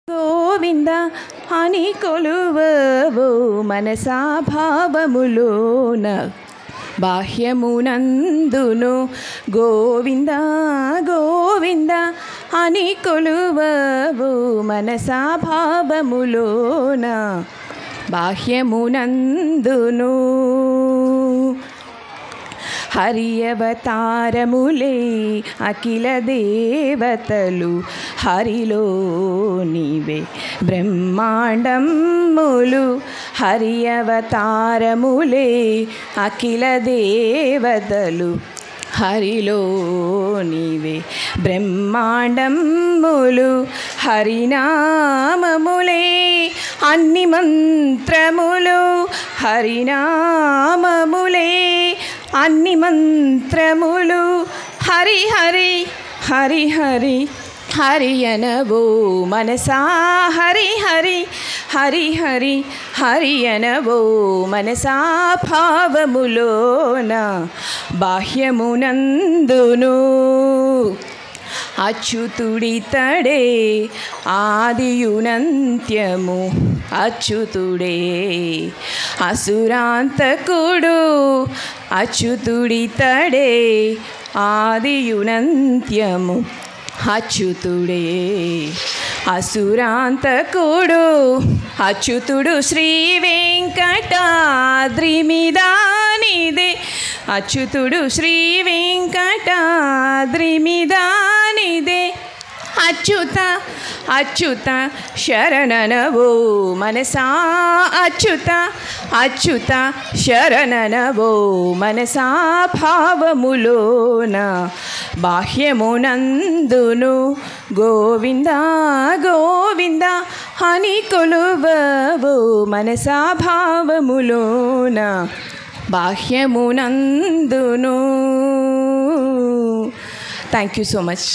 గోవింద అని కొలువవో మనసా భావములోన బాహ్యమునందును గోవింద గోవింద అని కొలువవో మనసా భావములోన బాహ్యమునందును హరి అవతారములే అఖిల దేవతలు హరిలో నీవే బ్రహ్మాండములు హరి అవతారములే అఖిల దేవతలు హరిలో నీవే బ్రహ్మాండములు హరినామములే అన్ని మంత్రములు హరినామములే అన్ని మంత్రములు హరి హరి హరి హరి హరి అనవో మనసా హరి హరి హరి హరి హరి అనవో మనసా భావములోన బాహ్యమునందును అచ్యుతుడితడే ఆదియునంత్యము అచ్యుతుడే అసురాంతకుడు అచ్యుతుడితడే ఆదియునంత్యము అచ్యుతుడే అసురాంతకుడు అచ్యుతుడు శ్రీ వెంకటాద్రి మీదానిదే అచ్యుతుడు శ్రీ వెంకటాద్రి మీదానిదే అచ్యుత అచ్యుత శరణనవో మనసా అచ్యుత అచ్యుత శరణనవో మనసా భావములోన బాహ్యమునందును గోవింద గోవింద అని కొలువవో మనసా భావములోన బాహ్యమునందును. Thank you so much.